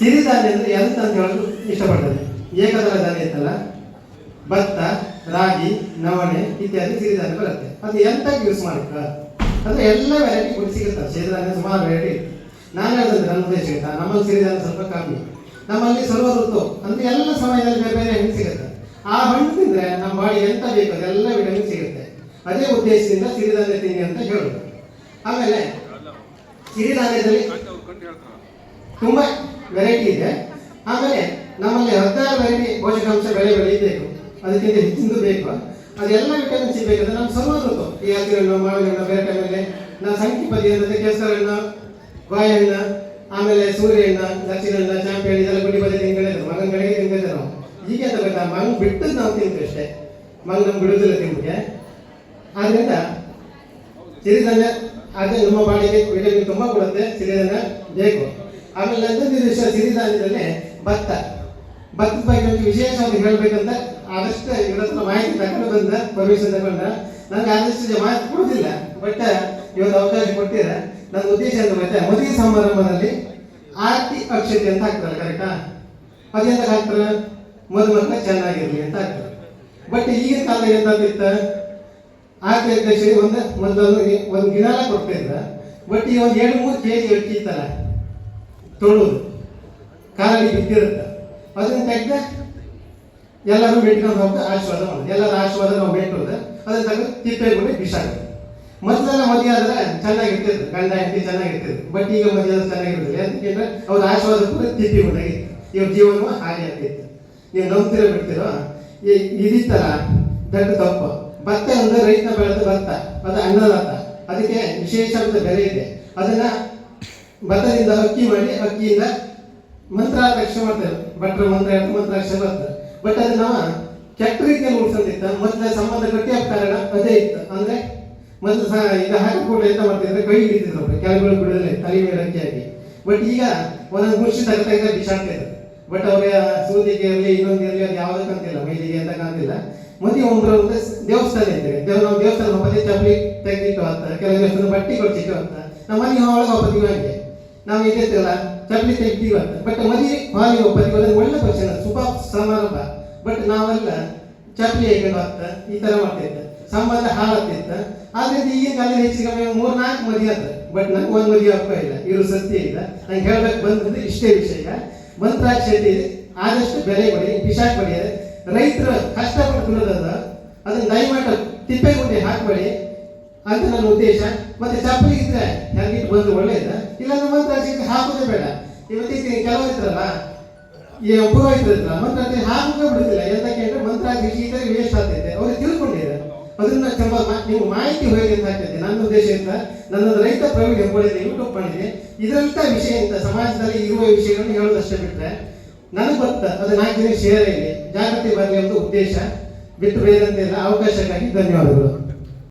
ಸಿರಿಧಾನ್ಯ ಅಂದರೆ ಎಂತ ಅಂತ ಹೇಳಲು ಇಷ್ಟಪಡ್ತದೆ. ಏಕದಳ ಧಾನ್ಯ ಇತ್ತಲ್ಲ, ಭತ್ತ, ರಾಗಿ, ನವಣೆ ಇತ್ಯಾದಿ ಸಿರಿಧಾನ್ಯ ಬರುತ್ತೆ. ಅದು ಎಂತಕ್ಕೆ ಯೂಸ್ ಮಾಡಕ್ಕ ಅಂದರೆ ಎಲ್ಲ ವೆರೈಟಿ ಫುಡ್ ಸಿಗುತ್ತೆ. ಸಿರಿಧಾನ್ಯ ಸುಮಾರು ವೆರೈಟಿ ಇತ್ತು. ನಾನು ಹೇಳಿದ್ರೆ ನನ್ನ ಉದ್ದೇಶ ಇತ್ತ, ನಮ್ಮಲ್ಲಿ ಸಿರಿಧಾನ್ಯ ಸ್ವಲ್ಪ ಕಮ್ಮಿ, ನಮ್ಮಲ್ಲಿ ಸರ್ವ ಋತು ಅಂದರೆ ಎಲ್ಲ ಸಮಯದಲ್ಲಿ ಬೇರೆ ಬೇರೆ ಹಣ್ಣು ಸಿಗುತ್ತೆ. ಆ ಹಣ್ಣು ತಿಂದರೆ ನಮ್ಮ ಬಾಡಿ ಎಂತ ಬೇಕು ಅದೆಲ್ಲ ವಿಟಮಿನ್ ಸಿಗುತ್ತೆ. ಅದೇ ಉದ್ದೇಶದಿಂದ ಸಿರಿಧಾನ್ಯ ತಿನ್ನಿ ಅಂತ ಹೇಳೋದು. ಆಮೇಲೆ ಸಿರಿಧಾನ್ಯದಲ್ಲಿ ತುಂಬ ವೆರೈಟಿ ಇದೆ. ಆಮೇಲೆ ನಮ್ಮಲ್ಲಿ 16 ವೆರೈಟಿ ಪೋಷಕಾಂಶ ಬೆಳೆಯಬೇಕು, ಅದಕ್ಕಿಂತ ಹೆಚ್ಚಿಂದು ಬೇಕು. ಅದೆಲ್ಲ ವಿಟಮಿನ್ ಸಿಗಬೇಕಾದ್ರೆ ನಮ್ಮ ಸರ್ವ ಋತು, ಈ ಹಸಿರು ಹಣ್ಣು, ಮಾವಿನ ಹಣ್ಣು, ಬೇರೆ ಟೈಮಲ್ಲಿ ನಾವು ಸಂಖ್ಯೆ ಅಂದರೆ ಕೇಸರ ಹಣ್ಣು, ಬಾಳೆಹಣ್ಣು, ಆಮೇಲೆ ಸೂರ್ಯ ಹಣ್ಣು, ದಕ್ಷಿಣ ಹಣ್ಣು, ಚಾಂಪಿ ಹಣ್ಣು ಇದೆಲ್ಲ ಗುಡಿ ಬದಿ ತಿನ್ಕೊಂಡಿದ್ರು. ಮಗನ ಕಡೆಗೆ ತಿನ್ಕೊಂಡಿದ್ದೆ ನಾವು. ಈಗ ಅಂತ ಗೊತ್ತಾ, ಮಗನ ಬಿಟ್ಟದ್ದು ನಾವು ತಿಂತೀವಿ ಅಷ್ಟೇ, ಮಗ ನಮ್ಗೆ ಬಿಡುವುದಿಲ್ಲ ತಿಂಬಿಗೆ. ಆದ್ದರಿಂದ ಸಿರಿಧಾನ್ಯ ಅದೇ ನಮ್ಮ ಬಾಡಿಗೆ ವಿಟಮಿನ್ ತುಂಬ ಕೊಡುತ್ತೆ, ಸಿರಿಧಾನ್ಯ ಬೇಕು. ಆಮೇಲೆ ಇನ್ನೊಂದು ವಿಷಯ, ಸಿರಿಧಾನ್ಯದಲ್ಲಿ ಭತ್ತದ ಬಗ್ಗೆ ಒಂದು ವಿಶೇಷವಾಗಿ ಹೇಳಬೇಕಂತ ಆದಷ್ಟು ಇವರ ಹತ್ರ ಮಾಹಿತಿ ತಗೊಂಡು ಬಂದ, ಪರ್ಮಿಷನ್ ತಗೊಂಡ. ನನಗೆ ಆದಷ್ಟು ಮಾಹಿತಿ ಕೊಡೋದಿಲ್ಲ, ಬಟ್ ಇವತ್ತು ಅವಕಾಶ ಕೊಟ್ಟಿರ. ನನ್ನ ಉದ್ದೇಶ ಅಂತ ಮತ್ತೆ ಮದುವೆ ಸಮಾರಂಭದಲ್ಲಿ ಆರತಿ ಅಕ್ಷತೆ ಅಂತ ಹಾಕ್ತಾರೆ, ಕರೆಕ್ಟಾ? ಅದೆಂತ ಹಾಕ್ತಾರೆ, ಮದುಮಕ್ಕಳ ಚೆನ್ನಾಗಿರ್ಲಿ ಅಂತ ಹಾಕ್ತಾರೆ. ಬಟ್ ಈಗಿನ ಕಾಲದಾಗ ಎಂತಾಗ್ತಿತ್ತ, ಆರತಿ ಅಕ್ಷತೆ ಒಂದು ಗಿನಾಲ ಕೊಡ್ತಾ ಇದ್ರ. ಬಟ್ ಈ ಒಂದು 2-3 kg ಅಕ್ಕಿ ಇತ್ತಲ್ಲ, ತೊಳೋದು ಕಾಲಲ್ಲಿ ಬಿದ್ದಿರುತ್ತೆ, ಅದನ್ನ ತೆಗೆದ ಎಲ್ಲರೂ ಬೇಟ್ಕೊಂಡು ಹೋಗ್ತಾ ಆಶೀರ್ವಾದ ಮಾಡೋದು. ಎಲ್ಲರ ಆಶೀರ್ವಾದ ನಾವು ಬೇಟೋದು, ಅದನ್ನ ತೆಗೆದು ತಿಪ್ಪೆ ಕೊಟ್ಟು ಬಿಸಾಕೋದು. ಮೊದಲೆಲ್ಲ ಮದುವೆ ಆದ್ರೆ ಚೆನ್ನಾಗಿರ್ತಿದ್ರು, ಗಂಡ ಹೆಂಡತಿ ಚೆನ್ನಾಗಿರ್ತಿದ್ರು. ಬಟ್ ಈಗ ಮದುವೆ ಆದ್ರೆ ಚೆನ್ನಾಗಿರೋದಿಲ್ಲ. ಯಾಕಂದ್ರೆ ಅವ್ರ ಆಶೀರ್ವಾದ ಕೂಡ ತಿಪ್ಪಿ ಕೊಟ್ಟಾಗಿತ್ತು. ಇವ್ರ ಜೀವನವೂ ಹಾಗೆ ಆಗ್ತಿತ್ತು. ನೀವು ನಂಬ್ತಿರೋ ಬಿಡ್ತಿರೋ, ಇದಿತ್ತಲ್ಲ ದೊಡ್ಡ ತಪ್ಪು. ಭತ್ತ ಅಂದ್ರೆ ರೈತನ ಬೆಳೆದ ಭತ್ತ, ಅದು ಅನ್ನದಾತ, ಅದಕ್ಕೆ ವಿಶೇಷವಾದ ಬೆಲೆ ಇದೆ. ಅದನ್ನ ಭತ್ತದಿಂದ ಅಕ್ಕಿ ಮಾಡಿ, ಅಕ್ಕಿಯಿಂದ ಮಂತ್ರಾಕ್ಷರ ಮಾಡ್ತಾರೆ, ಭಟ್ರ ಮಂತ್ರಾಕ್ಷರ ಬರ್ತಾರೆ. ಬಟ್ ಅದು ನಾವು ಕೆಟ್ಟ ರೀತಿಯಲ್ಲಿ ಉಡ್ಸಂದಿತ್ತ. ಮೊದಲ ಸಂಬಂಧ ಗಟ್ಟಿ ಆದ ಕಾರಣ ಅದೇ ಇತ್ತು. ಅಂದ್ರೆ ಮೊದಲು ಈಗ ಹಾಕಿ ಕೂಡ ಎಂತ ಮಾಡ್ತಿದ್ರೆ ಕೈ ಹಿಡಿತಿದ್ರು, ಕೆಳಗಳು ಬಿಡೋದಿಲ್ಲ, ತಲೆ ಮೇಲೆ ಅಕ್ಕಿಯಾಗಿ. ಬಟ್ ಈಗ ಒಂದೊಂದು ಮುರ್ಷಿ ತಗತಾಗ ಬಿಸಾಡ್ತಿದ್ರು. ಬಟ್ ಅವ್ರ ಸೂದಿಗೆ ಇರಲಿ, ಇನ್ನೊಂದು ಇರಲಿ, ಅದು ಯಾವುದಕ್ಕಂತಿಲ್ಲ, ಮೈಲಿಗೆ ಅಂತ ಕಾಣ್ತಿಲ್ಲ. ಮದುವೆ ಒಬ್ಬರು ದೇವಸ್ಥಾನ ಇದ್ದಾರೆ, ನಾವು ದೇವಸ್ಥಾನ ಒಬ್ಬದೇ ಚಪ್ಪಲಿ ತೆಗೆದಿಟ್ಟು ಅಂತ, ಕೆಲವು ದೇವಸ್ಥಾನ ಬಟ್ಟೆ ಕೊಡ್ಸಿಟ್ಟು ಅಂತ. ನಮ್ಮ ಮನೆ ಒಳಗೆ ಒಬ್ಬದಿವ ಹಂಗೆ ನಾವು ಇದ್ದಿರ್ತೀವಲ್ಲ, ಚಪ್ಪಲಿ ತೆಗ್ತೀವಿ ಅಂತ. ಬಟ್ ಮದುವೆ ಹಾಲಿಗೆ ಒಬ್ಬದಿವ ಒಳ್ಳೆ ಕ್ವಶನ್, ಶುಭ ಸಮಾರಂಭ. ಬಟ್ ನಾವೆಲ್ಲ ಚಪ್ಪಲಿ ಹೇಗೆ ಅಂತ ಈ ತರ ಮಾಡ್ತಿದ್ದೆ, ಸಂಬಂಧ ಹಾಳಾಗ್ತಿತ್ತು. ಆದ್ರಿಂದ ಈಗಿನ ಕಾಲ ಹೆಚ್ಚಿಗೆ 3-4 ಮದುವೆ ಆದ್ರೆ, ಬಟ್ ನಂಗೆ ಒಂದು ಮದುವೆ ಆಗ್ತಾ ಇಲ್ಲ, ಇರು ಸತ್ಯ ಇಲ್ಲ. ನಂಗೆ ಹೇಳ್ಬೇಕು ಬಂದ್ರೆ ಇಷ್ಟೇ ವಿಷಯ. ಮಂತ್ರಾಕ್ಷತೆ ಆದಷ್ಟು ಬೆಲೆ ಕೊಡಿ, ಬಿಸಾಕ್ ಕೊಡಿ. ರೈತರು ಕಷ್ಟಪಟ್ಟು ದುಡಿದದ ಅದನ್ನ ದಯಮಾಡಿ ತಿಪ್ಪೆ ಗುಡ್ಡೆ ಹಾಕ್ಬೇಡಿ ಅಂತ ನನ್ನ ಉದ್ದೇಶ. ಮತ್ತೆ ಚಪ್ಪಲಿ ಇದ್ರೆ ಹೆಂಗಿಟ್ಟು ಬಂದು ಒಳ್ಳೇದ, ಇಲ್ಲಾಂದ್ರೆ ಮಂತ್ರಾಕ್ಷತೆ ಹಾಕೋದೇ ಬೇಡ. ಇವತ್ತಿಗೆ ಕೆಲವರು ಇದ್ರಲ್ಲ, ಈ ಪುರೋಹಿತರು ಇದ್ರ ಮಂತ್ರಾಕ್ಷತೆ ಹಾಕೋದೇ ಬಿಡುದಿಲ್ಲ. ಎಂತಕ್ಕೆ ಅಂದ್ರೆ ಮಂತ್ರಾಕ್ಷತೆ ಇದ್ರೆ ವೇಸ್ಟ್ ಆಗ್ತೈತೆ, ಅವ್ರಿಗೆ ತಿಳ್ಕೊಂಡಿದ್ದಾರೆ. ಅದನ್ನ ನೀವು ಮಾಹಿತಿ ಹೋಗಿ ಅಂತ ಆಗ್ತೈತೆ. ನನ್ನ ಉದ್ದೇಶದಿಂದ ನನ್ನದು ರೈತ ಪ್ರವೀಣ್ ಹೆಬ್ಬಾಳಿಂದ ಯೂಟ್ಯೂಬ್ ಮಾಡಿದೆ. ಇದರಂತ ವಿಷಯ ಅಂತ ಸಮಾಜದಲ್ಲಿ ಇರುವ ವಿಷಯಗಳನ್ನು ಹೇಳೋದಷ್ಟೇ ಬಿಟ್ಟರೆ ನನಗೆ ಗೊತ್ತ ಅದು 4 ದಿನ ಶೇರ್ ಇದೆ, ಜಾಗೃತಿ ಬರಲಿ ಅಂತ ಉದ್ದೇಶ ಬಿಟ್ಟು ಬೇರೆಂತಿಲ್ಲ. ಅವಕಾಶಕ್ಕಾಗಿ ಧನ್ಯವಾದಗಳು.